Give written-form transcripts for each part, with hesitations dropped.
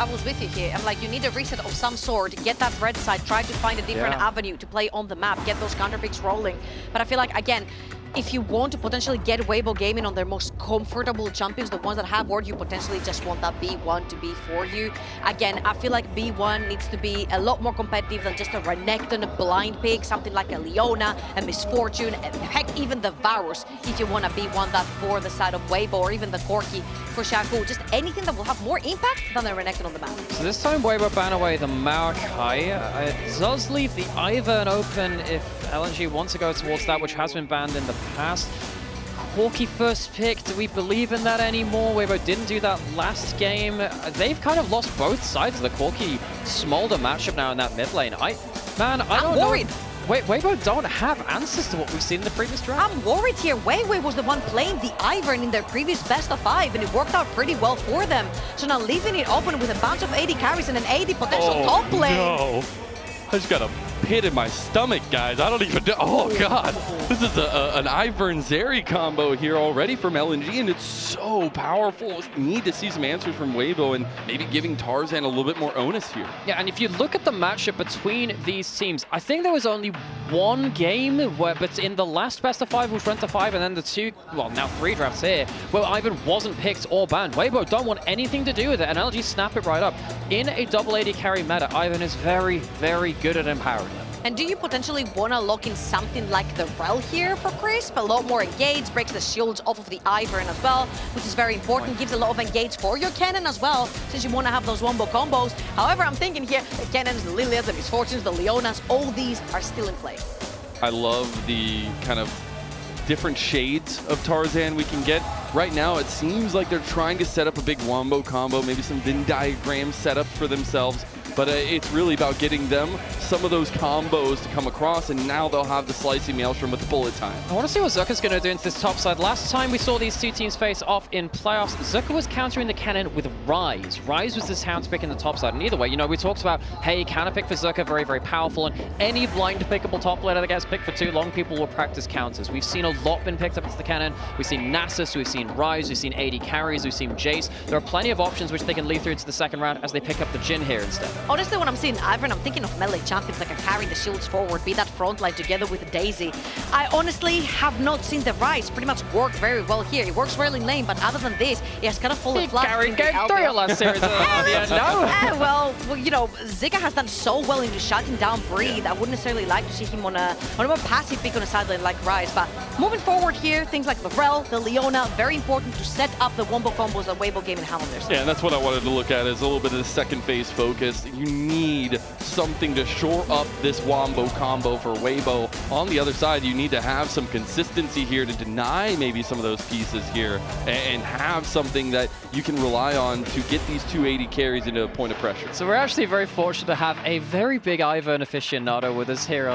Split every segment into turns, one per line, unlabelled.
I was with you here. I'm like, you need a reset of some sort, get that red side, try to find a different avenue to play on the map, get those counter picks rolling. But I feel like, again, if you want to potentially get Weibo Gaming on their most comfortable champions, the ones that have ward, you potentially just want that B1 to be for you. Again, I feel like B1 needs to be a lot more competitive than just a Renekton, a blind pick, something like a Leona, a Misfortune, and heck, even the Varus, if you want to B1 that for the side of Weibo, or even the Corki for Xiaohu, just anything that will have more impact than the Renekton on the map.
So this time Weibo ban away the Maokai. It does leave the Ivern open if LNG wants to go towards that, which has been banned in the past. Corki first pick, do we believe in that anymore? Weibo didn't do that last game. They've kind of lost both sides of the Corki Smolder matchup now in that mid lane. I don't
worried.
know. Wait, Weibo don't have answers to what we've seen in the previous draft.
I'm worried here. WeiWei was the one playing the Ivern in their previous best of 5, and it worked out pretty well for them. So now leaving it open with a bunch of AD carries and an AD potential top lane.
No. I just got a pit in my stomach, guys. I don't even know. Oh, God. This is an Ivern Zeri combo here already from LNG, and it's so powerful. Need to see some answers from Weibo and maybe giving Tarzan a little bit more onus here.
Yeah, and if you look at the matchup between these teams, I think there was only one game where, but in the last best of 5, which went to 5, and then the 2, well, now 3 drafts here, where Ivern wasn't picked or banned. Weibo don't want anything to do with it, and LG snap it right up. In a double AD carry meta, Ivern is very, very good at empowering them.
And do you potentially want to lock in something like the Rel here for Crisp? A lot more engage, breaks the shields off of the Ivern as well, which is very important. Gives a lot of engage for your Kennen as well, since you want to have those wombo combos. However, I'm thinking here, the Kennens, the Lillias, the Misfortunes, the Leonas, all these are still in play.
I love the kind of different shades of Tarzan we can get. Right now, it seems like they're trying to set up a big wombo combo, maybe some Venn diagram setups for themselves. But it's really about getting them some of those combos to come across, and now they'll have the slicing maelstrom with the bullet time.
I want to see what Zuka's going to do into this top side. Last time we saw these two teams face off in playoffs, Zuka was countering the Kennen with Ryze. Ryze was this hound pick in the top side. And either way, you know, we talked about, hey, counter pick for Zuka, very, very powerful. And any blind pickable top laner that gets picked for too long, people will practice counters. We've seen a lot been picked up into the Kennen. We've seen Nasus, we've seen Ryze, we've seen AD carries, we've seen Jace. There are plenty of options which they can lead through to the second round as they pick up the Jhin here instead.
Honestly, when I'm seeing Ivern, I'm thinking of melee champions that can carry the shields forward, be that front line together with the Daisy. I honestly have not seen the Ryze pretty much work very well here. It works well in lane, but other than this, it has kind of fallen flat.
Carried game 3 last series at the end. No.
Well, you know, Zika has done so well into shutting down Breathe. I wouldn't necessarily like to see him on a more passive pick on a side lane like Ryze. But moving forward here, things like the Rel, the Leona, very important to set up the wombo combos that Weibo Gaming have on their side.
Yeah, and that's what I wanted to look at, is a little bit of the second phase focus. You need something to shore up this wombo combo for Weibo. On the other side, you need to have some consistency here to deny maybe some of those pieces here and have something that you can rely on to get these 280 carries into a point of pressure.
So we're actually very fortunate to have a very big Ivern aficionado with us here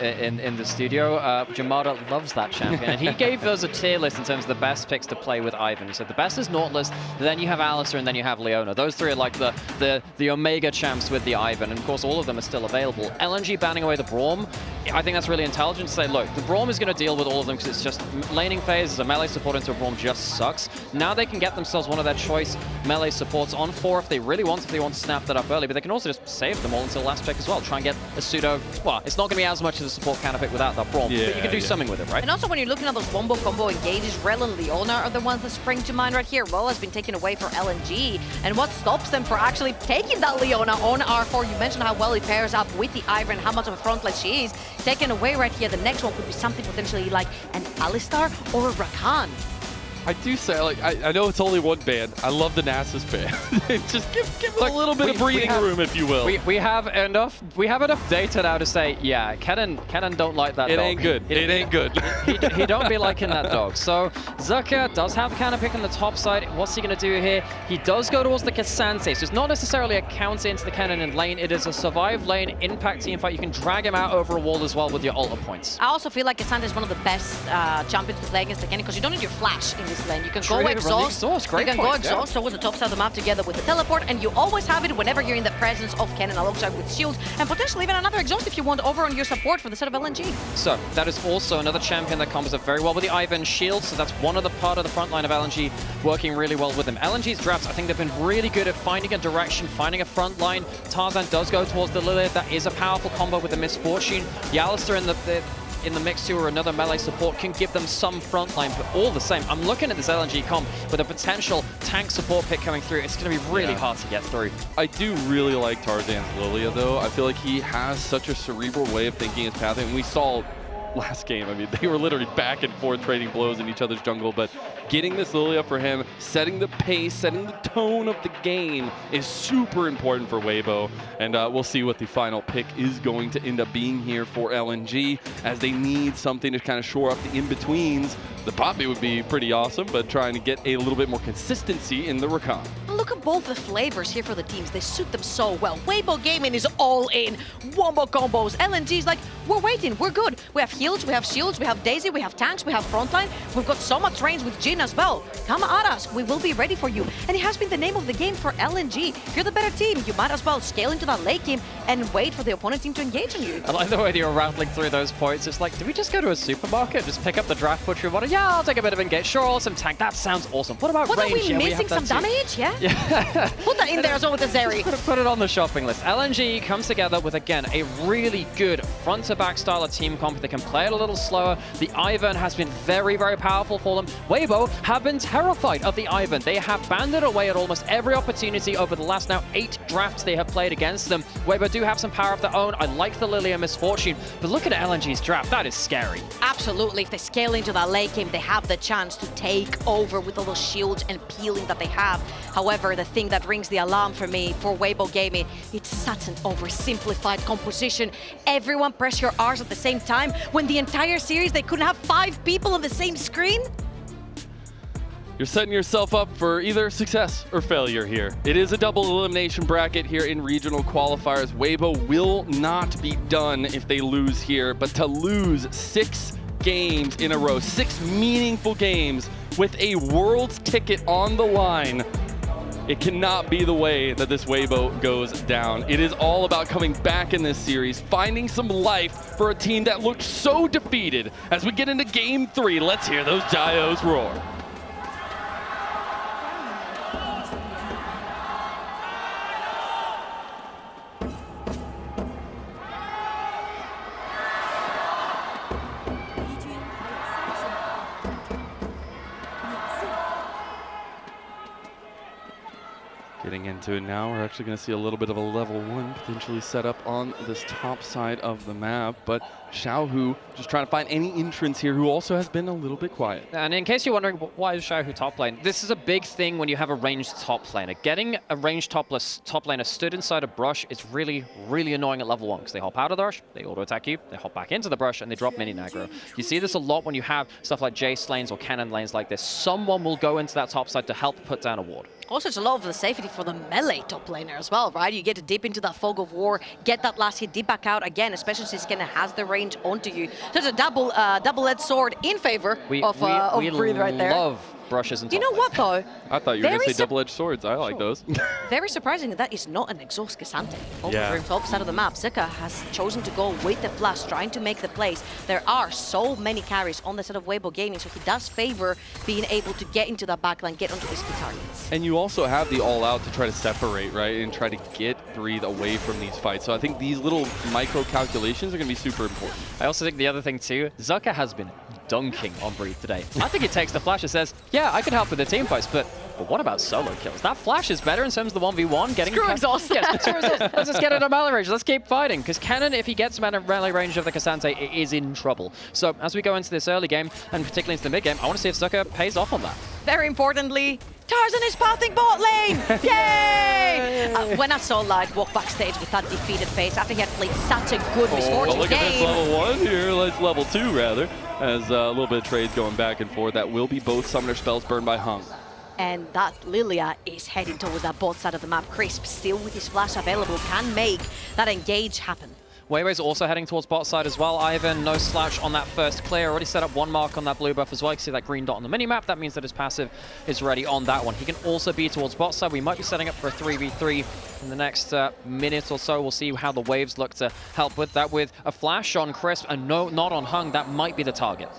in the studio. Jamada loves that champion, and he gave us a tier list in terms of the best picks to play with Ivern. He said the best is Nautilus, then you have Alistar, and then you have Leona. Those three are like the Omega champs with the Ivern, and of course all of them are still available. LNG banning away the Braum, I think that's really intelligent to say, look, the Braum is going to deal with all of them because it's just laning phase as a melee support into a Braum just sucks. Now they can get themselves one of their choice melee supports on 4 if they really want, if they want to snap that up early, but they can also just save them all until last pick as well. Try and get a pseudo, well, it's not going to be as much as a support counter pick without that Braum, but you can do something with it, right?
And also when you're looking at those wombo combo engages, Rel and Leona are the ones that spring to mind right here. Rel has been taken away for LNG, and what stops them for actually taking that Leona on R4? You mentioned how well it pairs up with the Ivern, how much of a frontline she is. Taken away right here, the next one could be something potentially like an Alistar or a Rakan.
I do say, like, I know it's only one ban. I love the Nasus ban. Just give a little bit of breathing room, if you will.
We have enough data now to say, yeah, Kennen don't like that dog.
It ain't good. It ain't good.
He don't be liking that dog. So Zuka does have the counter pick on the top side. What's he going to do here? He does go towards the Ksante. So it's not necessarily a counter into the Kennen in lane. It is a survive lane impact team fight. You can drag him out over a wall as well with your ultimate points.
I also feel like Ksante is one of the best champions to play against the Kennen because you don't need your flash in this lane. You can
True,
go
run the
exhaust.
Great
You can
point,
go exhaust towards the top side of the map together with the teleport, and you always have it whenever you're in the presence of Kennen alongside with shields, and potentially even another exhaust if you want over on your support for the set of LNG.
So that is also another champion that combos up very well with the Ivern shield, so that's one other part of the front line of LNG working really well with them. LNG's drafts, I think they've been really good at finding a direction, finding a front line. Tarzan does go towards the Lillia. That is a powerful combo with the Misfortune. The Alistar in the mix too, or another melee support can give them some front line, but all the same, I'm looking at this LNG comp with a potential tank support pick coming through. It's going to be really hard to get through.
I do really like Tarzan's Lillia, though. I feel like he has such a cerebral way of thinking his path, and we saw last game, I mean, they were literally back and forth trading blows in each other's jungle, but getting this Lillia for him, setting the pace, setting the tone of the game is super important for Weibo, and we'll see what the final pick is going to end up being here for LNG, as they need something to kind of shore up the in-betweens. The Poppy would be pretty awesome, but trying to get a little bit more consistency in the Rakan.
Look at both the flavors here for the teams. They suit them so well. Weibo Gaming is all in. Wombo combos. LNG's like, we're waiting, we're good. We have heals, we have shields, we have Daisy, we have tanks, we have frontline. We've got so much range with Jhin as well. Come at us, we will be ready for you. And it has been the name of the game for LNG. If you're the better team, you might as well scale into that late game and wait for the opponent team to engage on you.
I like the way that you're rattling through those points. It's like, do we just go to a supermarket, just pick up the draft butcher water? Yeah, I'll take a bit of engage. Sure, some tank. That sounds awesome. What about range?
What are we missing? Some damage? Yeah? Put that in there as well with the Zeri.
Put it on the shopping list. LNG comes together with, again, a really good front-to-back style of team comp. They can play it a little slower. The Ivern has been very, very powerful for them. Weibo have been terrified of the Ivern. They have banded away at almost every opportunity over the last now 8 drafts they have played against them. Weibo do have some power of their own. I like the Lillia Misfortune, but look at LNG's draft. That is scary.
Absolutely. If they scale into that late game, they have the chance to take over with all those shields and peeling that they have. However, the thing that rings the alarm for me for Weibo Gaming, it's such an oversimplified composition. Everyone press your R's at the same time when the entire series they couldn't have 5 people on the same screen.
You're setting yourself up for either success or failure here. It is a double elimination bracket here in regional qualifiers. Weibo will not be done if they lose here, but to lose 6 games in a row, 6 meaningful games with a world's ticket on the line, it cannot be the way that this Weibo goes down. It is all about coming back in this series, finding some life for a team that looked so defeated. As we get into game 3, let's hear those Dios roar. Getting into it now, we're actually going to see a little bit of a level 1 potentially set up on this top side of the map, but Xiaohu just trying to find any entrance here, who also has been a little bit quiet.
And in case you're wondering, why is Xiaohu top lane? This is a big thing when you have a ranged top laner. Getting a ranged top laner stood inside a brush is really, really annoying at level 1, because they hop out of the brush, they auto-attack you, they hop back into the brush, and they drop mini aggro. You see this a lot when you have stuff like Jace lanes or Kennen lanes like this. Someone will go into that top side to help put down a ward.
Also, it's a lot of the safety for the melee top laner as well, right? You get to dip into that fog of war, get that last hit, dip back out again, especially since Kennen has the range onto you. So it's a double-edged sword in favor of Breathe right there.
We love brushes and top
You know what, though?
I thought you were going to say double-edged swords. I like those.
Very surprising that is not an exhaust Ksante. Over on the top side of the map, Zika has chosen to go with the flash, trying to make the plays. There are so many carries on the side of Weibo Gaming, so he does favor being able to get into that backline, get onto his key targets.
And you also have the all-out to try to separate, right, and try to get Breathe away from these fights. So I think these little micro-calculations are going to be super important.
I also think the other thing too, Zika has been dunking on Breathe today. I think he takes the flash and says, yeah, I can help with the team fights, but what about solo kills? That flash is better in terms of the 1v1.
Screw exhaust.
Yes, screw exhaust. Let's just get into melee range. Let's keep fighting, because Kennen, if he gets melee range of the Ksante, is in trouble. So as we go into this early game, and particularly into the mid game, I want to see if Zika pays off on that.
Very importantly, Tarzan is pathing bot lane! Yay! When I saw Light walk backstage with that defeated face after he had played such a good Misfortune
look
game.
at this level 1 here. Let's level 2 rather, as a little bit of trades going back and forth. That will be both summoner spells burned by Hung.
And that Lillia is heading towards that bot side of the map. Crisp, still with his flash available, can make that engage happen.
WeiWei's also heading towards bot side as well. Ivern, no slash on that first clear. Already set up one mark on that blue buff as well. You can see that green dot on the minimap. That means that his passive is ready on that one. He can also be towards bot side. We might be setting up for a 3v3 in the next minute or so. We'll see how the waves look to help with that. With a flash on Crisp and no, not on Hung, that might be the target.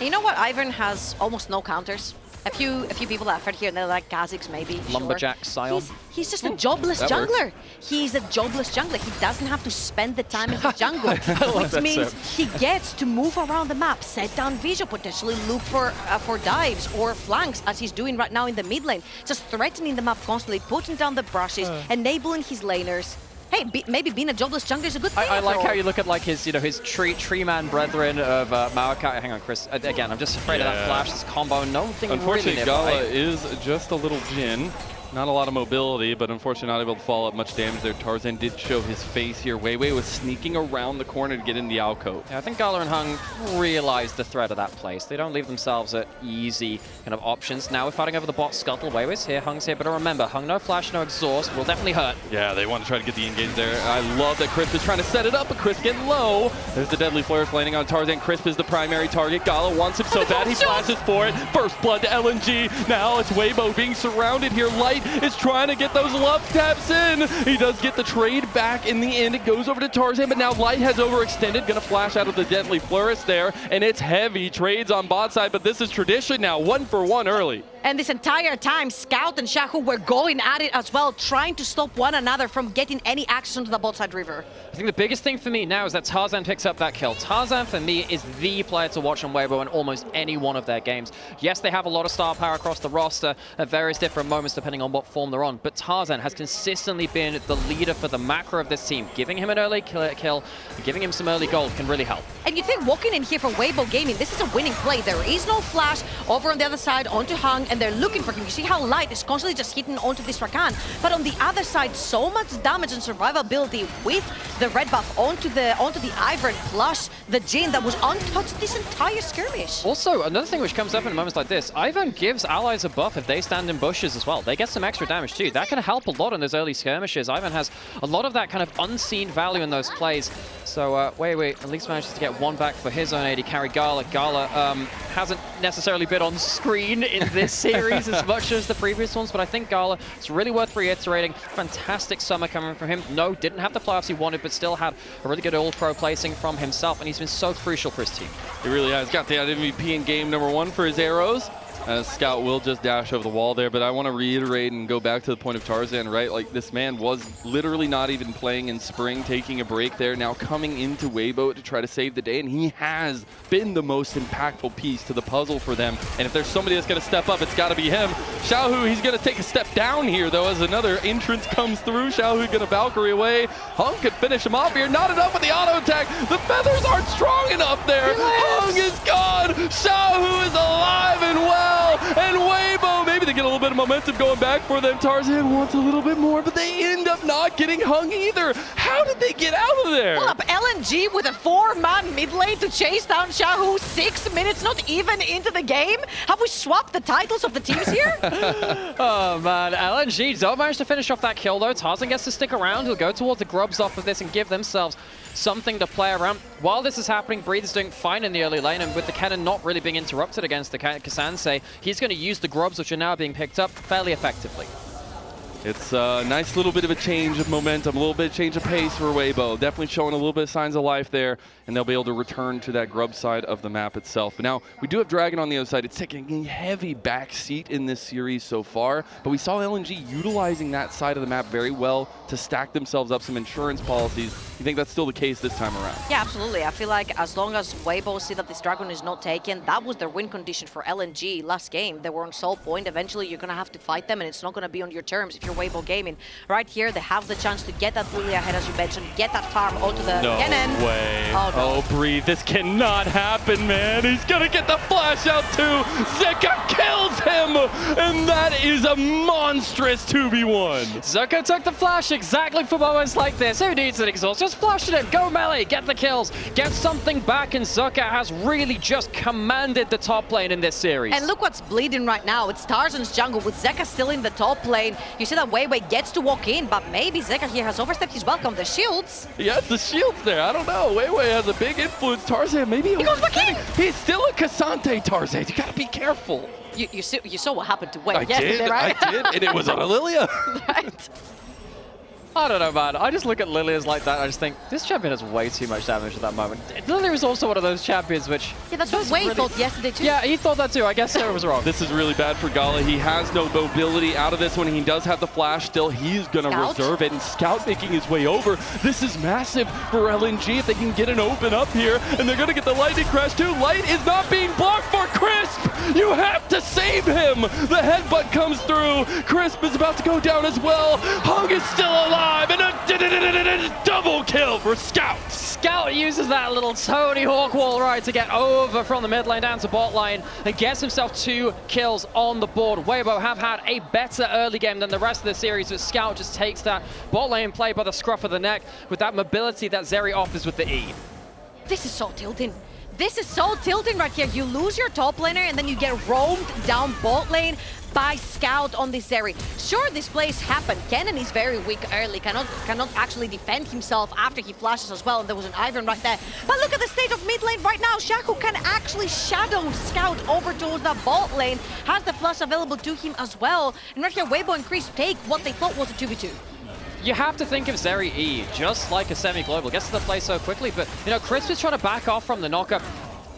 You know what? Ivern has almost no counters. A few people that I've heard here, and they're like Kha'Zix maybe.
Lumberjack, Sion.
He's just a jobless jungler. He's a jobless jungler. He doesn't have to spend the time in the jungle, which means he gets to move around the map, set down vision, potentially look for dives or flanks, as he's doing right now in the mid lane. Just threatening the map constantly, putting down the brushes, enabling his laners. Hey, maybe being a jobless jungler is a good thing.
I like how you look at like his, his tree man brethren of Maokai. Hang on, Chris. Again, I'm just afraid of that flash, this combo. Nothing
unfortunately,
really
Gala is just a little Jhin. Not a lot of mobility, but unfortunately not able to follow up much damage there. Tarzan did show his face here. WeiWei was sneaking around the corner to get in the alcove.
Yeah, I think Gala and Hung realized the threat of that place. They don't leave themselves at easy kind of options. Now we're fighting over the bot scuttle. WeiWei's here, Hung's here, but remember, Hung no flash, no exhaust, will definitely hurt.
Yeah, they want to try to get the engage there. I love that Crisp is trying to set it up, but Crisp getting low. There's the deadly flourish landing on Tarzan. Crisp is the primary target. Gala wants him so bad he flashes for it. First blood to LNG. Now it's Weibo being surrounded here. Light is trying to get those love taps in. He does get the trade back in the end. It goes over to Tarzan, but now Light has overextended. Gonna flash out of the deadly flourish there, and it's heavy trades on bot side, but this is tradition now. 1-for-1 early.
And this entire time, Scout and Xiaohu were going at it as well, trying to stop one another from getting any access onto the bot side river.
I think the biggest thing for me now is that Tarzan picks up that kill. Tarzan, for me, is the player to watch on Weibo in almost any one of their games. Yes, they have a lot of star power across the roster at various different moments, depending on what form they're on, but Tarzan has consistently been the leader for the macro of this team. Giving him an early kill, giving him some early gold can really help.
And you think walking in here from Weibo Gaming, this is a winning play. There is no flash over on the other side onto Hung, and they're looking for him. You see how Light is constantly just hitting onto this Rakan. But on the other side, so much damage and survivability with the red buff onto the Ivern plus the Jhin that was untouched this entire skirmish.
Also, another thing which comes up in moments like this, Ivern gives allies a buff if they stand in bushes as well. They get some extra damage too. That can help a lot in those early skirmishes. Ivern has a lot of that kind of unseen value in those plays. So WeiWei at least manages to get one back for his own AD carry. Gala hasn't necessarily been on screen in this series as much as the previous ones, but I think Gala, it's really worth reiterating. Fantastic summer coming from him. No, didn't have the playoffs he wanted, but still had a really good all-pro placing from himself, and he's been so crucial for his team.
He really has. Got the MVP in game number 1 for his arrows. Scout will just dash over the wall there, but I want to reiterate and go back to the point of Tarzan, right? Like, this man was literally not even playing in spring, taking a break there, now coming into Weibo to try to save the day, and he has been the most impactful piece to the puzzle for them. And if there's somebody that's going to step up, it's got to be him. Xiaohu, he's going to take a step down here, though, as another entrance comes through. Xiaohu going to Valkyrie away. Hung could finish him off here. Not enough with the auto attack. The feathers aren't strong enough there. Hung is gone. Xiaohu is alive and well. And Weibo, maybe they get a little bit of momentum going back for them. Tarzan wants a little bit more, but they end up not getting Hung either. How did they get out of there?
Pull up LNG with a 4-man mid lane to chase down Xiaohu. 6 minutes, not even into the game. Have we swapped the titles of the teams here?
Oh man, LNG don't manage to finish off that kill though. Tarzan gets to stick around. He'll go towards the grubs off of this and give themselves something to play around. While this is happening, Breather's doing fine in the early lane, and with the Kennen not really being interrupted against the Ksante, he's going to use the grubs, which are now being picked up fairly effectively.
It's a nice little bit of a change of momentum, a little bit of change of pace for Weibo. Definitely showing a little bit of signs of life there, and they'll be able to return to that grub side of the map itself. But now, we do have Dragon on the other side. It's taking a heavy back seat in this series so far, but we saw LNG utilizing that side of the map very well to stack themselves up some insurance policies. You think that's still the case this time around?
Yeah, absolutely. I feel like as long as Weibo see that this Dragon is not taken, that was their win condition for LNG last game. They were on soul point. Eventually, you're going to have to fight them, and it's not going to be on your terms if you're Weibo Gaming. Right here, they have the chance to get that Lillia ahead, as you mentioned, get that farm onto the Kennen.
No way.
Oh, no.
Oh, Breathe, this cannot happen, man. He's going to get the flash out too. Zika kills him, and that is a monstrous 2v1.
Zika took the flash exactly for moments like this. Who needs an exhaust? Just flash it in, go melee, get the kills, get something back, and Zika has really just commanded the top lane in this series.
And look what's bleeding right now. It's Tarzan's jungle with Zeka still in the top lane. You see that that WeiWei gets to walk in, but maybe Zika here has overstepped his welcome. The shields.
Yeah, it's the shields there. I don't know. WeiWei has a big influence. Tarzan, maybe
He goes back in.
He's still a Ksante, Tarzan. You gotta be careful.
You saw what happened to Wei
I
yesterday,
did,
right?
I did, and it was on a Lillia.
Right.
I don't know, man. I just look at Lillia's like that. I just think this champion has way too much damage at that moment. Lillia is also one of those champions which...
Yeah, that's what Wei thought yesterday too.
Yeah, he thought that too. I guess Sarah was wrong.
This is really bad for Gala. He has no mobility out of this one. He does have the flash still. He's going to reserve it, and Scout making his way over. This is massive for LNG if they can get an open up here, and they're going to get the lightning crash too. Light is not being blocked for Crisp. You have to save him. The headbutt comes through. Crisp is about to go down as well. Hung is still alive, and a double kill for Scout.
Scout uses that little Tony Hawk wall ride to get over from the mid lane down to bot lane and gets himself 2 kills on the board. Weibo have had a better early game than the rest of the series, but Scout just takes that bot lane play by the scruff of the neck with that mobility that Zeri offers with the E.
This is so tilting. This is so tilting right here. You lose your top laner and then you get roamed down bot lane by Scout on this Zeri. Sure, this plays happen. KEnnen is very weak early, cannot actually defend himself after he flashes as well, and there was an Ivern right there. But look at the state of mid lane right now. Xiaohu can actually shadow Scout over towards that bot lane, has the flash available to him as well. And right here, Weibo and Chris take what they thought was a 2v2.
You have to think of Zeri E just like a semi-global. Gets to the play so quickly, but you know, Chris is trying to back off from the knockup.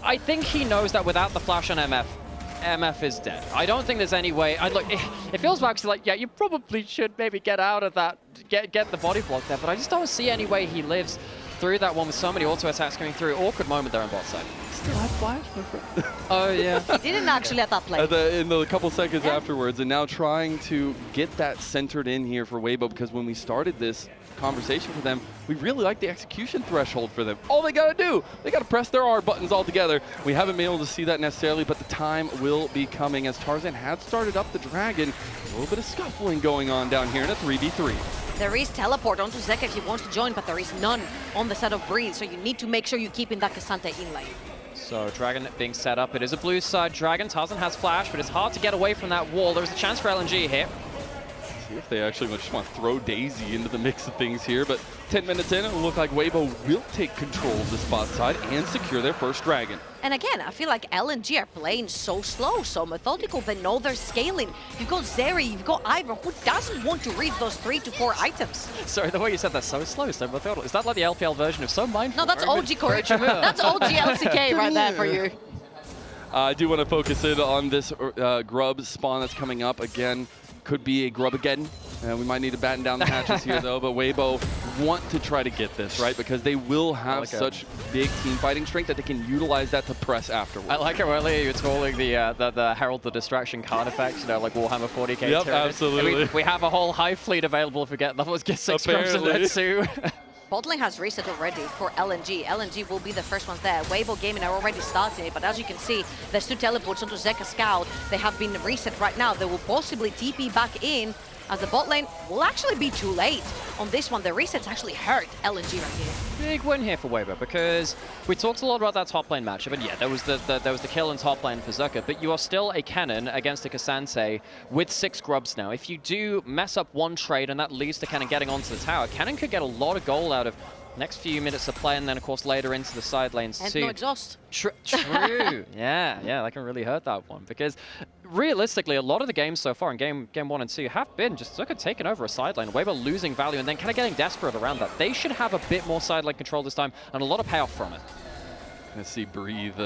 I think he knows that without the flash on MF is dead. I don't think there's any way. Look, it feels back to like, yeah, you probably should maybe get out of that, get the body block there, but I just don't see any way he lives through that one with so many auto attacks coming through. Awkward moment there on bot side.
Still had flash, my friend.
Oh yeah.
He didn't actually let that play.
In the couple seconds afterwards, and now trying to get that centered in here for Weibo, because when we started this conversation for them, we really like the execution threshold for them. All they gotta do, they gotta press their R buttons all together. We haven't been able to see that necessarily, but the time will be coming as Tarzan had started up the dragon. A little bit of scuffling going on down here in a 3v3.
There is teleport onto Zeka if he wants to join, but there is none on the side of Breeze, so you need to make sure you keep in that Ksante in lane.
So Dragon being set up. It is a blue side Dragon. Tarzan has flash, but it's hard to get away from that wall. There's a chance for LNG here.
See if they actually just want to throw Daisy into the mix of things here, but 10 minutes in, it'll look like Weibo will take control of the spot side and secure their first Dragon.
And again, I feel like LNG are playing so slow, so methodical. They know they're scaling. You've got Zeri, you've got Ivern. Who doesn't want to read those 3 to 4 items?
Sorry, the way you said that, so slow, so methodical. Is that like the LPL version of so mindful?
No, that's OG Corki. That's OG LCK right there for you.
I do want to focus in on this Grub spawn that's coming up. Again, could be a Grub again. We might need to batten down the hatches here, though, but Weibo want to try to get this, right? Because they will have such big team fighting strength that they can utilize that to press afterwards.
I like how earlier you were calling the Herald the Distraction card effect, you know, like Warhammer 40k.
Yep, absolutely.
We have a whole hive fleet available if we get levels, get 6 scrums in there too.
Bot lane has reset already for LNG. LNG will be the first ones there. Weibo Gaming are already starting it, but as you can see, there's 2 teleports onto Zeka Scout. They have been reset right now. They will possibly TP back in, as the bot lane will actually be too late. On this one, the resets actually hurt LNG right here.
Big win here for Weibo, because we talked a lot about that top lane matchup, and yeah, there was the kill in top lane for Zika, but you are still a KEnnen against a Ksante with 6 grubs now. If you do mess up one trade and that leads to KEnnen getting onto the tower, KEnnen could get a lot of gold out of next few minutes of play, and then of course later into the side lanes
and
too.
No exhaust.
True. yeah, that can really hurt that one, because realistically, a lot of the games so far in game 1 and 2 have been just Zika taking over a side lane, Weibo losing value, and then kind of getting desperate around that. They should have a bit more side lane control this time, and a lot of payoff from it.
Let's see Breathe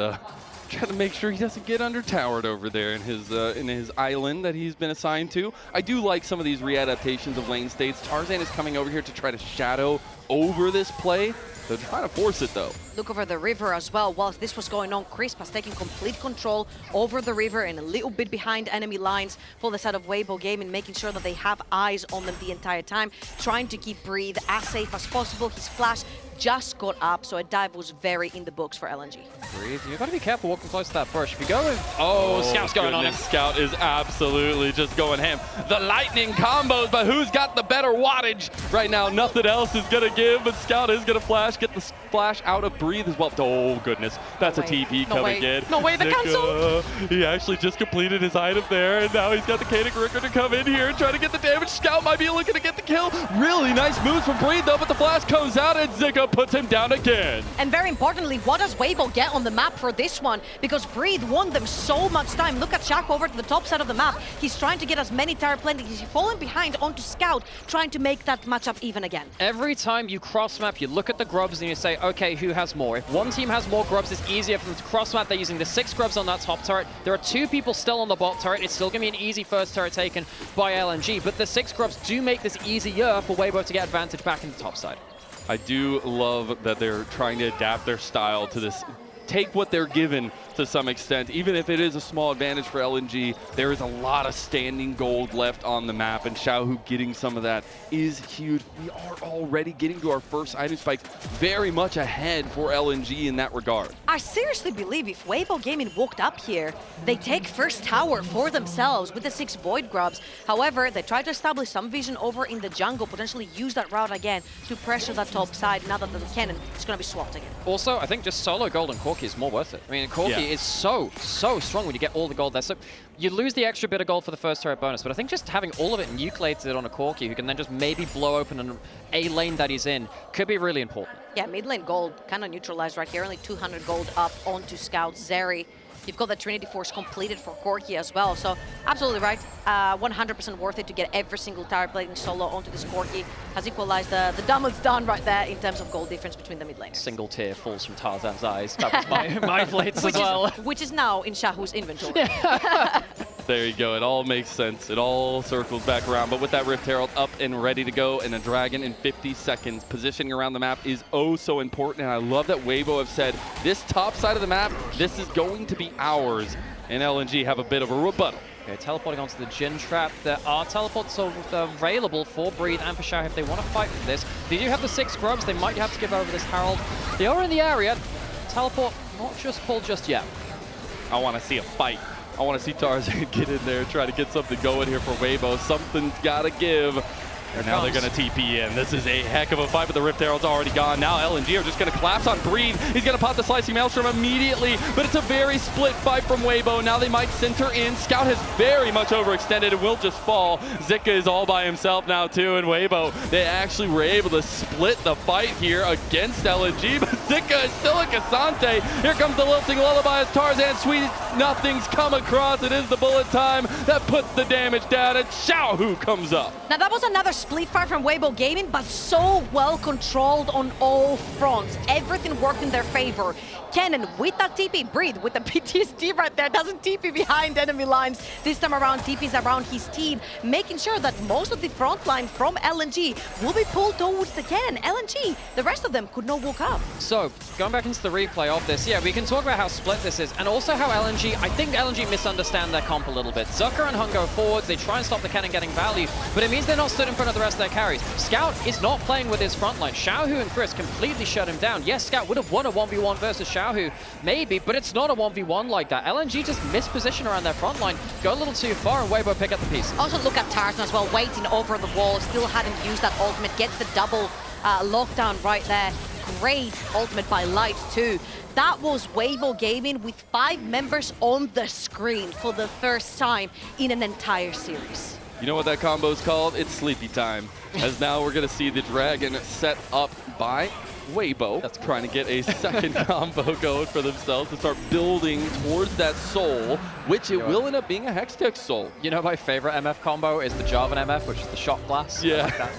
trying to make sure he doesn't get under-towered over there in his island that he's been assigned to. I do like some of these readaptations of lane states. Tarzan is coming over here to try to shadow over this play. They're trying to force it, though.
Look over the river as well. Whilst this was going on, Crisp has taken complete control over the river and a little bit behind enemy lines for the side of Weibo Gaming, making sure that they have eyes on them the entire time, trying to keep Breathe as safe as possible. His flash just got up, so a dive was very in the books for LNG.
Breathe, you've got to be careful walking close to that bush. If you go with... Oh, Scout's going on him.
Scout is absolutely just going ham. The lightning combos, but who's got the better wattage right now? Nothing else is going to give, but Scout is going to flash flash, get the flash out of Breathe as well. Oh, goodness. That's a TP coming in.
No way, the cancel!
He actually just completed his item there, and now he's got the KEnnen to come in here and try to get the damage. Scout might be looking to get the kill. Really nice moves from Breathe, though, but the flash comes out, and Zika puts him down again.
And very importantly, what does Weibo get on the map for this one? Because Breathe won them so much time. Look at Xiaohu over to the top side of the map. He's trying to get as many tower planting. He's falling behind onto Scout, trying to make that matchup even again.
Every time you cross-map, you look at the grubs and you say, okay, who has more? If one team has more grubs, it's easier for them to cross-map. They're using the 6 grubs on that top turret. There are 2 people still on the bot turret. It's still going to be an easy first turret taken by LNG, but the 6 grubs do make this easier for Weibo to get advantage back in the top side.
I do love that they're trying to adapt their style to this. Take what they're given to some extent. Even if it is a small advantage for LNG, there is a lot of standing gold left on the map, and Xiaohu getting some of that is huge. We are already getting to our first item spikes, very much ahead for LNG in that regard.
I seriously believe if Weibo Gaming walked up here, they take first tower for themselves with the 6 Void Grubs. However, they try to establish some vision over in the jungle, potentially use that route again to pressure that top side now that the KEnnen is going to be swapped again.
Also, I think just solo gold and Corki is more worth it. I mean, Corki is so strong when you get all the gold there. So you lose the extra bit of gold for the first turret bonus, but I think just having all of it nucleated on a Corki who can then just maybe blow open a lane that he's in could be really important. Yeah,
mid lane gold kind of neutralized right here. Only 200 gold up onto Scout Zeri. You've got the Trinity Force completed for Corki as well, so absolutely right. 100% worth it to get every single tower plating solo onto this Corki. Has equalized the damage done right there in terms of gold difference between the mid laners.
Single tear falls from Tarzan's eyes. That was my flates as well.
Which is now in Xiaohu's inventory.
There you go. It all makes sense. It all circles back around. But with that Rift Herald up and ready to go and a Dragon in 50 seconds, positioning around the map is oh so important. And I love that Weibo have said, this top side of the map, this is going to be ours. And LNG have a bit of a rebuttal.
Okay, teleporting onto the Jhin trap. There are teleports available for Breathe and for Xiaohu if they want to fight for this. They do have the 6 grubs. They might have to give over this Herald. They are in the area. Teleport not just pulled just yet.
I want to see a fight. I want to see Tarzan get in there and try to get something going here for Weibo. Something's got to give. And now they're going to TP in. This is a heck of a fight, but the Rift Herald's already gone. Now LNG are just going to collapse on Breathe. He's going to pop the Slicing Maelstrom immediately, but it's a very split fight from Weibo. Now they might center in. Scout has very much overextended and will just fall. Zika is all by himself now too, and Weibo, they actually were able to split the fight here against LNG, but Zika is still a Ksante. Here comes the lilting lullaby as Tarzan sweet. Nothing's come across. It is the bullet time that puts the damage down, and Xiaohu comes up.
Now that was another split fight from Weibo Gaming, but so well controlled on all fronts. Everything worked in their favor. KEnnen with that TP, Breathe with the PTSD right there, doesn't TP behind enemy lines. This time around, TP's around his team, making sure that most of the front line from LNG will be pulled towards the KEnnen. LNG, the rest of them could not walk up.
So, going back into the replay of this, yeah, we can talk about how split this is, and also how LNG, I think LNG misunderstand their comp a little bit. Zucker and Hun go forwards, they try and stop the KEnnen getting value, but it means they're not stood in front of the rest of their carries. Scout is not playing with his front line. Xiaohu and Chris completely shut him down. Yes, Scout would have won a 1v1 versus Xiaohu, maybe, but it's not a 1v1 like that. LNG just missed position around their front line, go a little too far, and Weibo pick up the pieces.
Also look at Tarzan as well, waiting over the wall, still hadn't used that ultimate, gets the double lockdown right there. Great ultimate by Light too. That was Weibo Gaming with 5 members on the screen for the first time in an entire series.
You know what that combo is called? It's sleepy time. As now we're going to see the Dragon set up by Weibo. That's trying to get a second combo going for themselves to start building towards that soul, which it will end up being a Hextech soul.
You know my favorite MF combo is the Jarvan MF, which is the shot blast.
Yeah.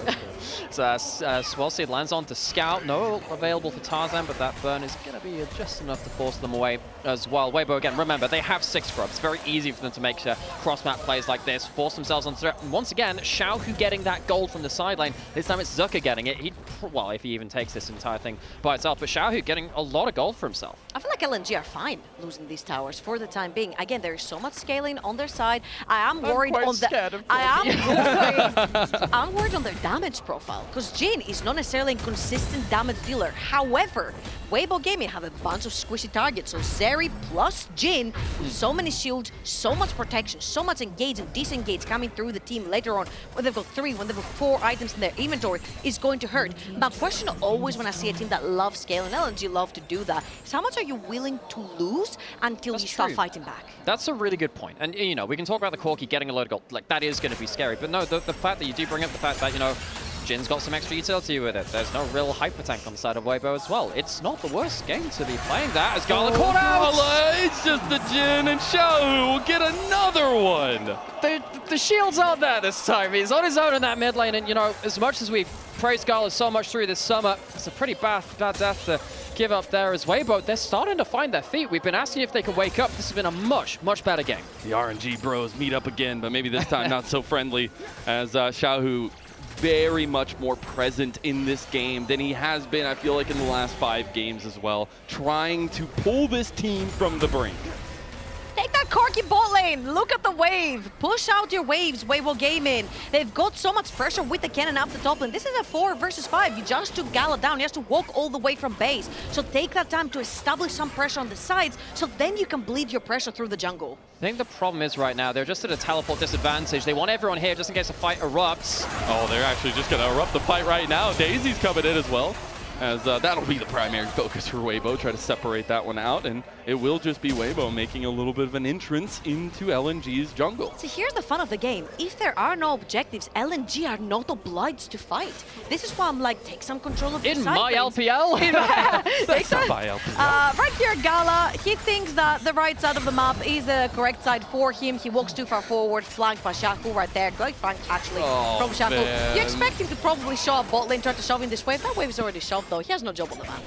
So Swellseed lands on to Scout. No available for Tarzan, but that burn is going to be just enough to force them away as well. Weibo, again, remember, they have 6 grubs. It's very easy for them to make cross-map plays like this, force themselves on threat. And once again, Xiaohu getting that gold from the sideline. This time it's Zucker getting it. Well, if he even takes this entire thing by itself, but Xiaohu getting a lot of gold for himself.
I feel like LNG are fine losing these towers for the time being. Again, there is so much scaling on their side. I'm worried on the. I'm worried on their damage profile. profile, because Jhin is not necessarily a consistent damage dealer. However, Weibo Gaming have a bunch of squishy targets, so Zeri plus Jhin, with so many shields, so much protection, so much engage and disengage coming through the team later on, when they've got 3, when they've got 4 items in their inventory, is going to hurt. My question always when I see a team that loves scale, and LNG love to do that, is how much are you willing to lose until you start fighting back?
That's a really good point. And, you know, we can talk about the Corki getting a load of gold. Like, that is going to be scary. But no, the fact that you do bring up the fact that, you know, Jin's got some extra utility with it. There's no real hyper tank on the side of Weibo as well. It's not the worst game to be playing that as Gala caught out.
It's just the Jhin, and Xiaohu will get another one.
The shields aren't there this time. He's on his own in that mid lane, and you know, as much as we've praised Gala so much through this summer, it's a pretty bad death to give up there as Weibo. They're starting to find their feet. We've been asking if they can wake up. This has been a much better game.
The RNG bros meet up again, but maybe this time not so friendly, as Xiaohu very much more present in this game than he has been, I feel like, in the last 5 games as well, trying to pull this team from the brink.
Take that Corki bot lane. Look at the wave. Push out your waves, Weibo Gaming. They've got so much pressure with the Kennen up the top lane. This is a 4 versus 5. You just took Gala down. He has to walk all the way from base. So take that time to establish some pressure on the sides, so then you can bleed your pressure through the jungle.
I think the problem is right now, they're just at a teleport disadvantage. They want everyone here just in case a fight erupts.
Oh, they're actually just going to erupt the fight right now. Daisy's coming in as well, as that'll be the primary focus for Weibo, try to separate that one out, and it will just be Weibo making a little bit of an entrance into LNG's jungle.
So here's the fun of the game. If there are no objectives, LNG are not obliged to fight. This is why I'm like, take some control of your side
my
lanes.
LPL?
That's not my LPL.
Right here, Gala, he thinks that the right side of the map is the correct side for him. He walks too far forward, flanked by Xiaohu right there. Great flank, actually, from Xiaohu.
Man.
You expect him to probably shove bot lane, try to shove in this wave. That wave is already shoved, though. He has no job on the map.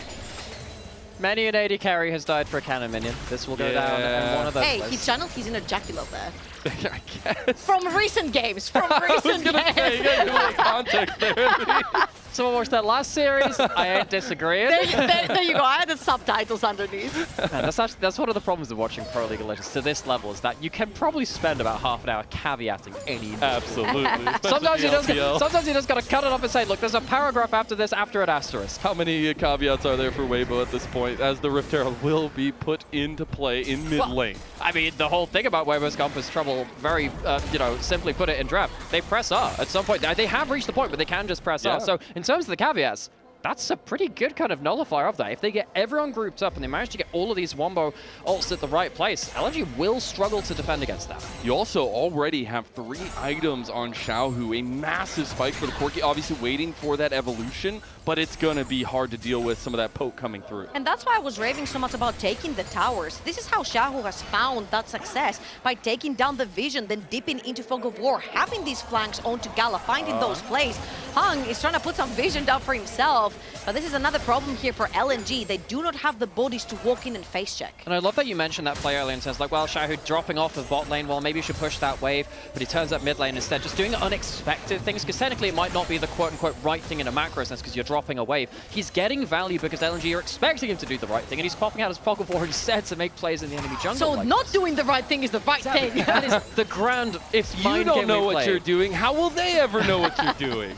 Many an AD carry has died for a cannon minion. This will go down in one of those.
Hey,
plays.
he channeled his inner Jackalope there.
I guess.
From recent games, from recent games.
Say, you gotta do a little context there.
Someone watched that last series. I ain't disagreeing.
There you go. I had the subtitles underneath.
Man, that's one of the problems of watching Pro League of Legends to this level, is that you can probably spend about half an hour caveating any.
Absolutely.
Sometimes you just gotta cut it up and say, look, there's a paragraph after this, after an asterisk.
How many caveats are there for Weibo at this point, as the Rift Herald will be put into play in mid lane?
I mean, the whole thing about Weibo's compass trouble, very, you know, simply put it in draft. They press R at some point. They have reached the point where they can just press R. So in terms of the caveats, that's a pretty good kind of nullifier of that. If they get everyone grouped up and they manage to get all of these wombo ults at the right place, LNG will struggle to defend against that.
You also already have 3 items on Xiaohu, a massive spike for the Corki, obviously waiting for that evolution, but it's going to be hard to deal with some of that poke coming through.
And that's why I was raving so much about taking the towers. This is how Xiaohu has found that success, by taking down the vision, then dipping into Fog of War, having these flanks onto Gala, finding those plays. Hung is trying to put some vision down for himself, but this is another problem here for LNG. They do not have the bodies to walk in and face check.
And I love that you mentioned that play earlier in terms like, well, Xiaohu dropping off of bot lane, well, maybe you should push that wave, but he turns up mid lane instead, just doing unexpected things, because technically it might not be the quote-unquote right thing in a macro sense, because you're dropping a wave. He's getting value because LNG are expecting him to do the right thing, and he's popping out his Fog of War instead to make plays in the enemy jungle.
So
like
not
this.
doing the right thing is the right thing.
That is the grand.
If you don't know what you're doing, how will they ever know what you're doing?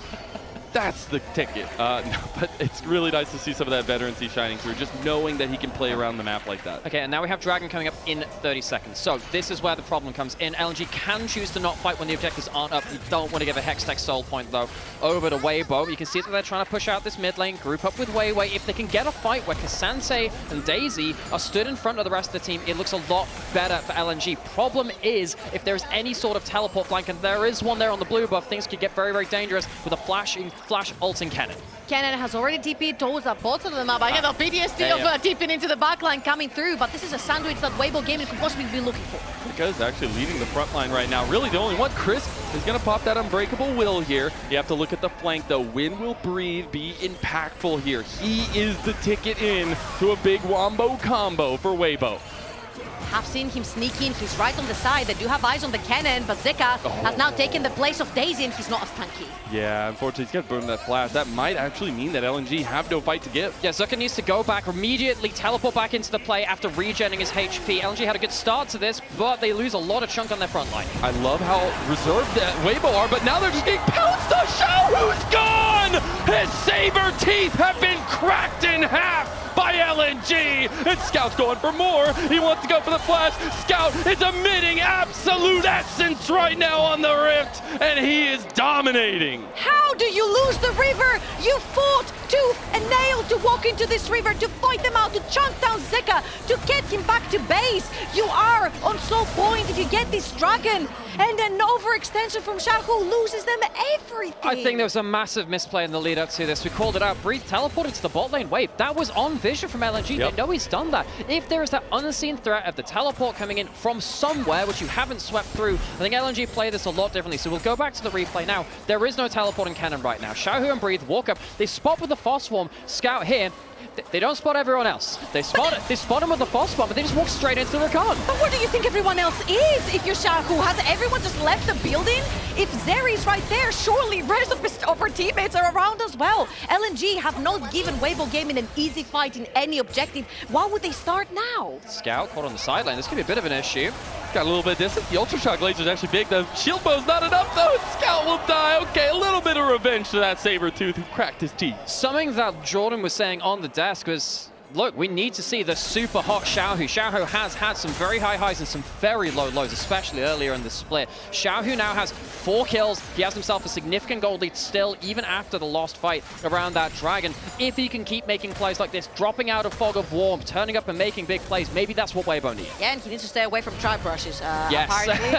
That's the ticket. No, but it's really nice to see some of that veterancy shining through, just knowing that he can play around the map like that.
Okay, and now we have Dragon coming up in 30 seconds. So this is where the problem comes in. LNG can choose to not fight when the objectives aren't up. You don't want to give a Hextech Soul Point, though, over to Weibo. You can see that they're trying to push out this mid lane, group up with WeiWei. If they can get a fight where Ksante and Daisy are stood in front of the rest of the team, it looks a lot better for LNG. Problem is, if there's any sort of teleport flank, and there is one there on the blue buff, things could get very, very dangerous with a flash ulting Kennen.
Kennen has already TP'd towards that bottom of the map. I get the PTSD of TPing into the backline coming through, but this is a sandwich that Weibo Gaming could possibly be looking for.
Zika is actually leading the front line right now. Really the only one. Chris is going to pop that Unbreakable Will here. You have to look at the flank though. When will Breathe be impactful here? He is the ticket in to a big wombo combo for Weibo.
have seen him sneak in. He's right on the side. They do have eyes on the Kennen, but Zika has now taken the place of Daisy, and he's not as tanky.
Yeah, unfortunately, he's got to burn that flash. That might actually mean that LNG have no fight to give.
Yeah, Zika needs to go back, immediately teleport back into the play after regenning his HP. LNG had a good start to this, but they lose a lot of chunk on their front line.
I love how reserved that Weibo are, but now they're just getting pounced. The Xiaohu's gone! His saber teeth have been cracked in half by LNG, and Scout's going for more. He wants to go for the flash. Scout is emitting absolute essence right now on the Rift, and he is dominating.
How do you lose the river? You fought tooth and nail to walk into this river, to fight them out, to chunk down Zika, to get him back to base. You are on so point if you get this dragon, and an overextension from Xiaohu loses them everything.
I think there was a massive misplay in the lead up to this. We called it out. Breathe teleported to the bot lane. Wait, that was on vision from LNG.
Yep.
They know he's done that. If there is that unseen threat of the teleport coming in from somewhere, which you haven't swept through, I think LNG play this a lot differently. So we'll go back to the replay now. There is no teleporting cannon right now. Xiaohu and Breathe walk up. They spot with the Frost Swarm. Scout here. They don't spot everyone else. They spot him with the Frost Bomb, but they just walk straight into the Rakan.
But what do you think everyone else is? If you're Xiaohu, has everyone just left the building? If Zeri's right there, surely rest of her teammates are around as well. LNG have not given Weibo Gaming an easy fight in any objective. Why would they start now?
Scout caught on the sideline. This could be a bit of an issue.
Got a little bit distant. The Ultra Shock laser is actually big. The shield bow's not enough though. Scout will die. Okay, a little bit of revenge to that Sabertooth who cracked his teeth.
Something that Jordan was saying on the desk was, look, we need to see the super hot Xiaohu. Xiaohu has had some very high highs and some very low lows, especially earlier in the split. Xiaohu now has 4 kills. He has himself a significant gold lead still, even after the lost fight around that dragon. If he can keep making plays like this, dropping out of Fog of War, turning up and making big plays, maybe that's what Weibo needs.
Yeah, and he needs to stay away from tribe brushes,
yes.
apparently.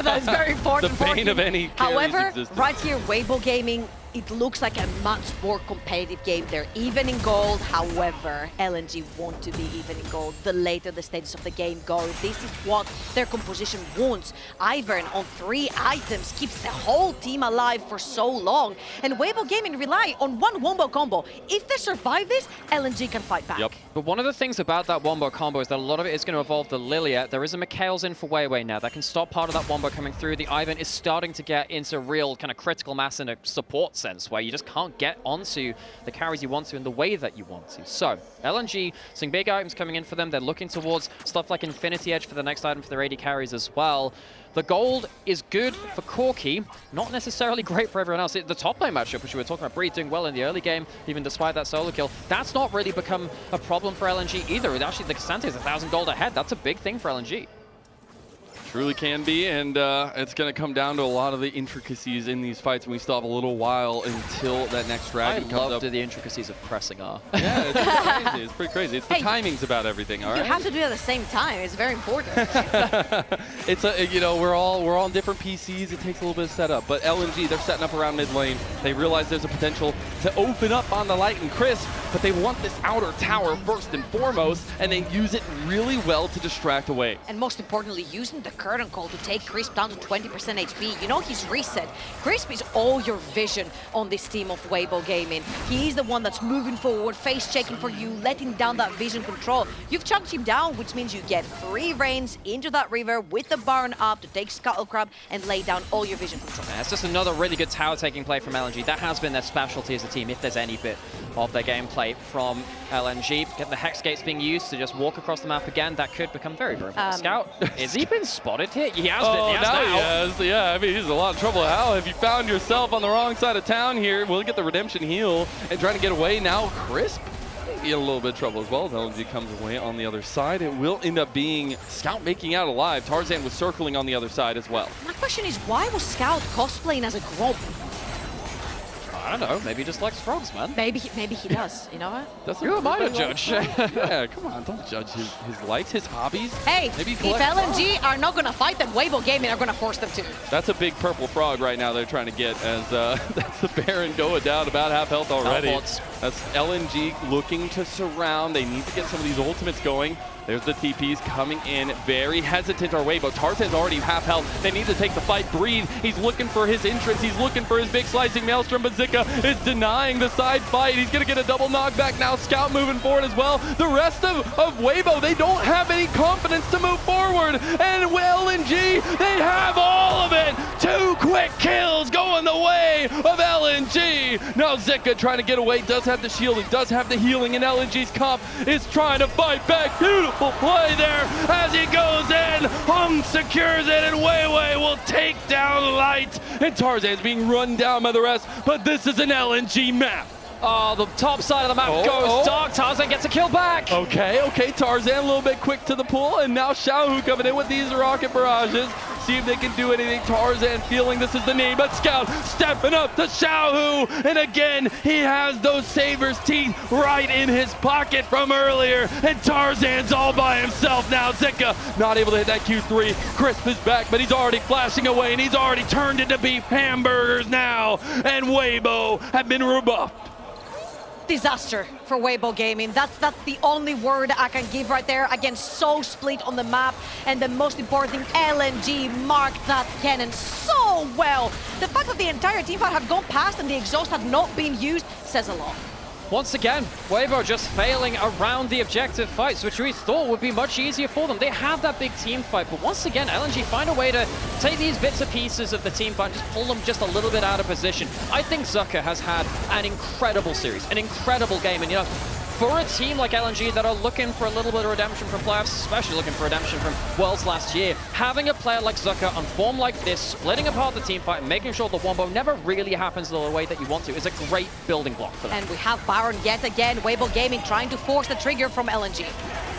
That is very important.
The bane of any carry's
However,
existence.
right here, Weibo Gaming, it looks like a much more competitive game. They're even in gold. However, LNG want to be even in gold the later the stages of the game go. This is what their composition wants. Ivern on 3 items keeps the whole team alive for so long. And Weibo Gaming rely on one wombo combo. If they survive this, LNG can fight back.
Yep.
But one of the things about that wombo combo is that a lot of it is going to evolve the Lillia. There is a Mikhail's in for WeiWei now. That can stop part of that wombo coming through. The Ivern is starting to get into real kind of critical mass in a support sense, where you just can't get onto the carries you want to in the way that you want to. So, LNG, some big items coming in for them. They're looking towards stuff like Infinity Edge for the next item for their AD carries as well. The gold is good for Corki, not necessarily great for everyone else. The top lane matchup, which we were talking about, Breed doing well in the early game, even despite that solo kill, that's not really become a problem for LNG either. Actually, the Ksante is 1,000 gold ahead. That's a big thing for LNG.
Truly can be, and it's going to come down to a lot of the intricacies in these fights, and we still have a little while until that next dragon comes up.
I love the intricacies of pressing R.
Yeah, it's pretty crazy. It's pretty crazy. It's the timings about everything, all right?
You have to do it at the same time. It's very important.
It's a, you know, we're all on different PCs. It takes a little bit of setup, but LNG, they're setting up around mid lane. They realize there's a potential to open up on the light and crisp, but they want this outer tower first and foremost, and they use it really well to distract away.
And most importantly, using the curtain call to take Crisp down to 20% HP. You know he's reset. Crisp is all your vision on this team of Weibo Gaming. He's the one that's moving forward, face checking for you, letting down that vision control. You've chunked him down, which means you get free reigns into that river with the Baron up to take Scuttle Crab and lay down all your vision control.
That's just another really good tower taking play from LNG. That has been their specialty as a team, if there's any bit of their gameplay from LNG. Get the Hex Gates being used to just walk across the map again. That could become very, very important. Scout, has he been spotted here? He has been. He has now.
He has. Yeah, I mean, he's in a lot of trouble. How have you found yourself on the wrong side of town here? We'll get the redemption heal and trying to get away now. Crisp in a little bit of trouble as well as LNG comes away on the other side. It will end up being Scout making out alive. Tarzan was circling on the other side as well.
My question is, why was Scout cosplaying as a grump?
I don't know, maybe he just likes frogs, man.
Maybe he does, you know what?
Who am I to judge?
Yeah, come on, don't judge his likes, his hobbies.
Hey,
maybe
if LNG are not going to fight them, Weibo Gaming are going to force them to.
That's a big purple frog right now they're trying to get, as that's the Baron going down about half health already.
Teleports.
That's LNG looking to surround. They need to get some of these ultimates going. There's the TPs coming in. Very hesitant are Weibo. Tarzan's already half health. They need to take the fight, breathe. He's looking for his entrance. He's looking for his big slicing maelstrom, but Zika is denying the side fight. He's going to get a double knockback now. Scout moving forward as well. The rest of Weibo, they don't have any confidence to move forward. And LNG, they have all of it. 2 quick kills going the way of LNG. Now Zika trying to get away, does have the shielding, does have the healing, and LNG's comp is trying to fight back. Beautiful play there as he goes in. Hung secures it, and WeiWei will take down Light. And Tarzan's being run down by the rest, but this is an LNG map.
Oh, the top side of the map goes dark. Tarzan gets a kill back.
Okay, Tarzan a little bit quick to the pool, and now Xiaohu coming in with these rocket barrages. See if they can do anything. Tarzan feeling this is the name, but Scout stepping up to Xiaohu, and again, he has those Saber's teeth right in his pocket from earlier, and Tarzan's all by himself now. Zika not able to hit that Q3. Crisp is back, but he's already flashing away, and he's already turned into beef hamburgers now, and Weibo have been rebuffed.
Disaster for Weibo Gaming. That's the only word I can give right there. Again, so split on the map, and the most important thing, LNG marked that KEnnen so well. The fact that the entire teamfight had gone past and the exhaust had not been used says a lot.
Once again, Weibo just failing around the objective fights, which we thought would be much easier for them. They have that big team fight, but once again, LNG find a way to take these bits and pieces of the team fight and just pull them just a little bit out of position. I think Zika has had an incredible series, an incredible game, and you know, for a team like LNG that are looking for a little bit of redemption from playoffs, especially looking for redemption from Worlds last year, having a player like Zika on form like this, splitting apart the team fight and making sure the wombo never really happens the way that you want to, is a great building block for them.
And we have Baron yet again. Weibo Gaming trying to force the trigger from LNG.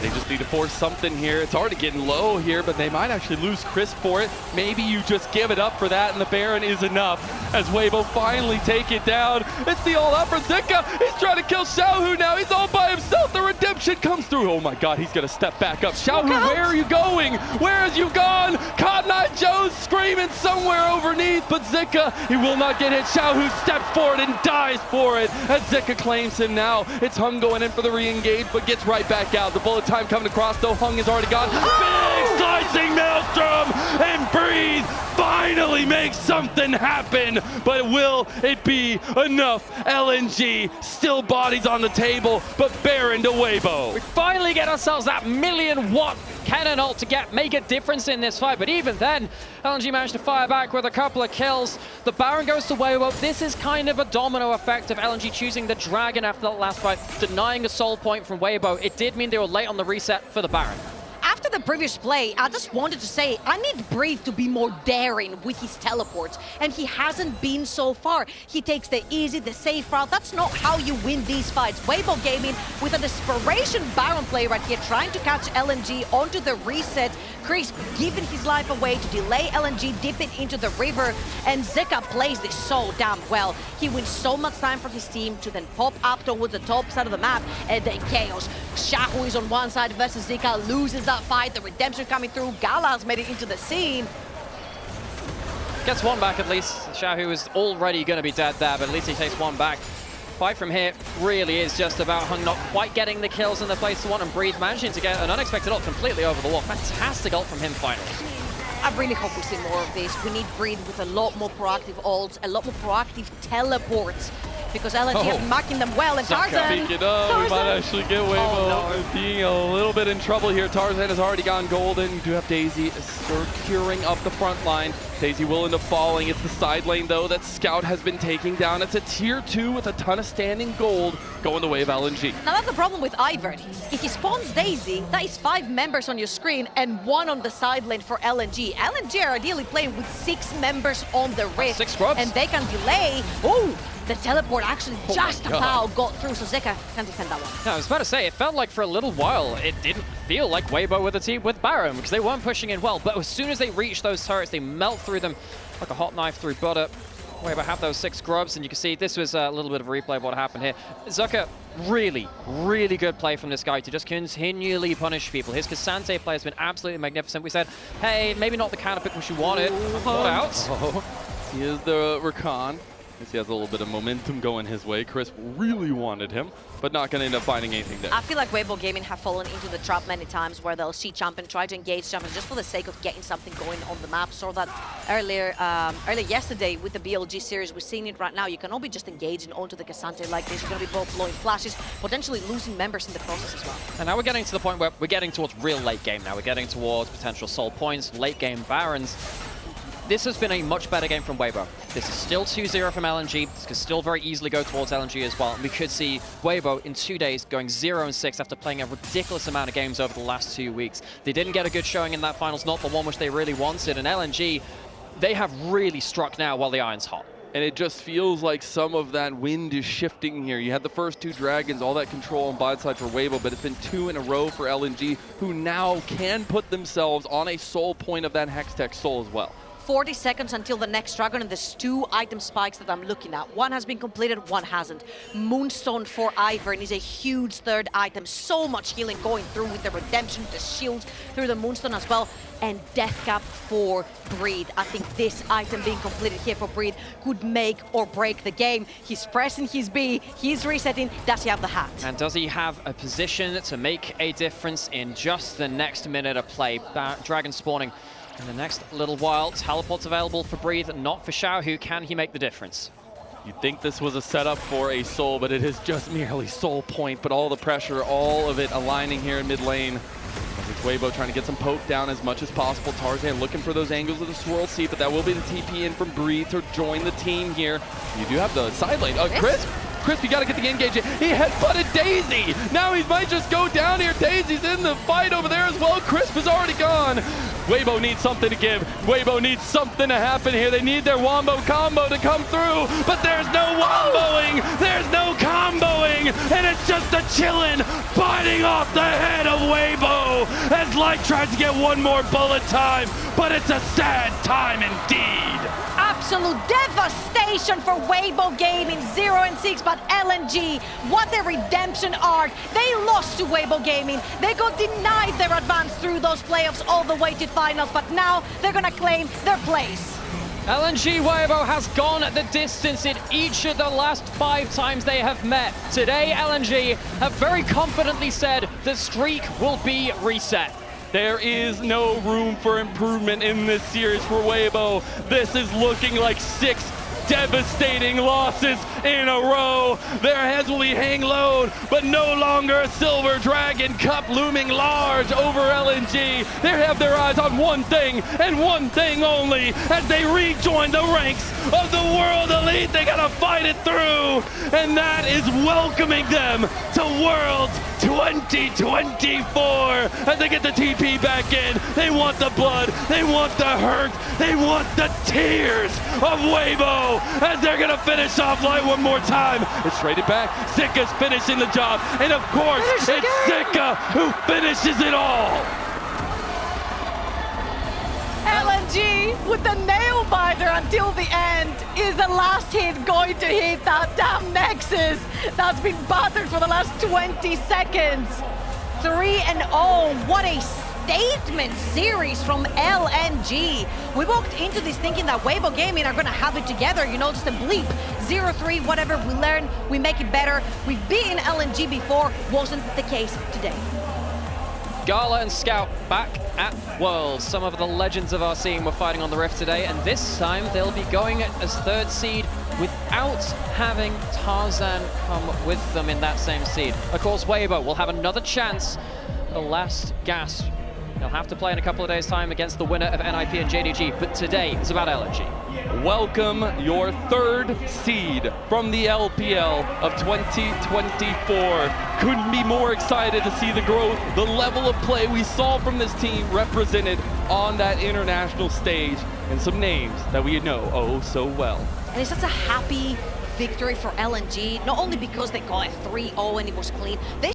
They just need to force something here. It's already getting low here, but they might actually lose Crisp for it. Maybe you just give it up for that, and the Baron is enough as Weibo finally take it down. It's the all-out for Zika. He's trying to kill Xiaohu now. He's all by himself. The redemption comes through. Oh my God, he's going to step back up. Xiaohu, where are you going? Where has you gone? Cotton Eye Joe's screaming somewhere overneath, but Zika, he will not get hit. Xiaohu steps forward and dies for it as Zika claims him now. It's Hung going in for the re-engage, but gets right back out. The bullet time coming across, though. Hung is already gone. Big slicing maelstrom, and Breathe finally makes something happen, but will it be enough? LNG still bodies on the table, but Baron to Weibo.
We finally get ourselves that 1,000,000-watt KEnnen ult to make a difference in this fight, but even then, LNG managed to fire back with a couple of kills. The Baron goes to Weibo. This is kind of a domino effect of LNG choosing the Dragon after that last fight, denying a soul point from Weibo. It did mean they were late on the reset for the Baron.
After the previous play, I just wanted to say, I need Breathe to be more daring with his teleports, and he hasn't been so far. He takes the easy, the safe route. That's not how you win these fights. Weibo Gaming with a desperation Baron play right here, trying to catch LNG onto the reset. Crisp giving his life away to delay LNG dipping into the river, and Zika plays this so damn well. He wins so much time for his team to then pop up towards the top side of the map, and then chaos. Xiaohu is on one side versus Zika, loses that fight. The redemption coming through. Gala's made it into the scene.
Gets one back at least. Xiaohu is already going to be dead there, but at least he takes one back. Fight from here really is just about Hung not quite getting the kills in the place to want, and Breathe managing to get an unexpected ult completely over the wall. Fantastic ult from him finally.
I really hope we see more of this. We need Breathe with a lot more proactive ults, a lot more proactive teleports, because LNG has been marking them well, and Tarzan!
Pick it up, we might actually get Weibo being a little bit in trouble here. Tarzan has already gone golden. You do have Daisy securing up the front line. Daisy will end up falling. It's the side lane, though, that Scout has been taking down. It's a tier 2 with a ton of standing gold going the way of LNG.
Now that's the problem with Ivern. If he spawns Daisy, that is 5 members on your screen and 1 on the side lane for LNG. LNG are ideally playing with 6 members on the rift.
6 scrubs.
And they can delay. Oh! The teleport actually just about got through, so Zika can defend that one.
Yeah, I was about to say, it felt like for a little while, it didn't feel like Weibo with a team with Baron, because they weren't pushing in well, but as soon as they reach those turrets, they melt through them like a hot knife through butter. Weibo have those 6 grubs, and you can see this was a little bit of a replay of what happened here. Zika, really, really good play from this guy to just continually punish people. His Ksante play has been absolutely magnificent. We said, hey, maybe not the counter pick which you wanted. Hold out.
He is the Rakan. He has a little bit of momentum going his way. Chris really wanted him, but not going to end up finding anything there.
I feel like Weibo Gaming have fallen into the trap many times where they'll see Champion, try to engage Champion just for the sake of getting something going on the map. Saw that earlier yesterday with the BLG series. We're seeing it right now. You can all be just engaging onto the Ksante like this. You're going to be both blowing flashes, potentially losing members in the process as well.
And now we're getting to the point where we're getting towards real late game now. We're getting towards potential soul points, late game Barons. This has been a much better game from Weibo. This is still 2-0 from LNG. This could still very easily go towards LNG as well. And we could see Weibo in 2 days going 0-6 after playing a ridiculous amount of games over the last 2 weeks. They didn't get a good showing in that finals, not the one which they really wanted. And LNG, they have really struck now while the iron's hot.
And it just feels like some of that wind is shifting here. You had the first 2 Dragons, all that control on bot side for Weibo, but it's been 2 in a row for LNG, who now can put themselves on a soul point of that Hextech soul as well.
40 seconds until the next Dragon, and there's 2 item spikes that I'm looking at. One has been completed, one hasn't. Moonstone for Ivern is a huge 3rd item. So much healing going through with the Redemption, the shield through the Moonstone as well. And Death Cap for Breed. I think this item being completed here for Breed could make or break the game. He's pressing his B, he's resetting. Does he have the hat?
And does he have a position to make a difference in just the next minute of play? Dragon spawning in the next little while. Teleport's available for Breathe, not for Xiaohu. Can he make the difference?
You'd think this was a setup for a soul, but it is just merely soul point. But all the pressure, all of it aligning here in mid lane. It's Weibo trying to get some poke down as much as possible. Tarzan looking for those angles of the swirl seat, but that will be the TP in from Breathe to join the team here. You do have the side lane. Chris, you gotta get the engage. He headbutted Daisy. Now he might just go down here. Daisy's in the fight over there as well. Crisp is already gone. Weibo needs something to give. Weibo needs something to happen here. They need their wombo combo to come through, but there's no womboing. There's no comboing, and it's just a chillin' biting off the head of Weibo as Light tries to get one more bullet time, but it's a sad time indeed.
Absolute devastation for Weibo Gaming, 0-6, but LNG, what a redemption arc. They lost to Weibo Gaming. They got denied their advance through those playoffs all the way to finals, but now they're gonna claim their place.
LNG Weibo has gone the distance in each of the last 5 times they have met. Today, LNG have very confidently said the streak will be reset.
There is no room for improvement in this series for Weibo. This is looking like 6 devastating losses in a row. Their heads will be hang low, but no longer a Silver Dragon Cup looming large over LNG. They have their eyes on one thing and one thing only. As they rejoin the ranks of the World Elite, they gotta fight it through, and that is welcoming them to Worlds 2024 as they get the TP back in. They want the blood, they want the hurt, they want the tears of Weibo as they're gonna finish off Light one more time. It's traded back. Zika's finishing the job, and of course it's Zika who finishes it all.
LNG with the nail biter until the end. Is the last hit going to hit that damn Nexus that's been battered for the last 20 seconds? 3-0, what a statement series from LNG. We walked into this thinking that Weibo Gaming are gonna have it together, you know, just a bleep. 0-3, whatever, we learn, we make it better. We've beaten LNG before, wasn't the case today.
Gala and Scout back at Worlds. Some of the legends of our scene were fighting on the Rift today, and this time they'll be going as 3rd seed without having Tarzan come with them in that same seed. Of course, Weibo will have another chance, the last gasp. They'll have to play in a couple of days' time against the winner of NIP and JDG, but today is about LNG.
Welcome your 3rd seed from the LPL of 2024. Couldn't be more excited to see the growth, the level of play we saw from this team represented on that international stage, and some names that we know oh so well.
And it's such a happy victory for LNG, not only because they got a 3-0 and it was clean. They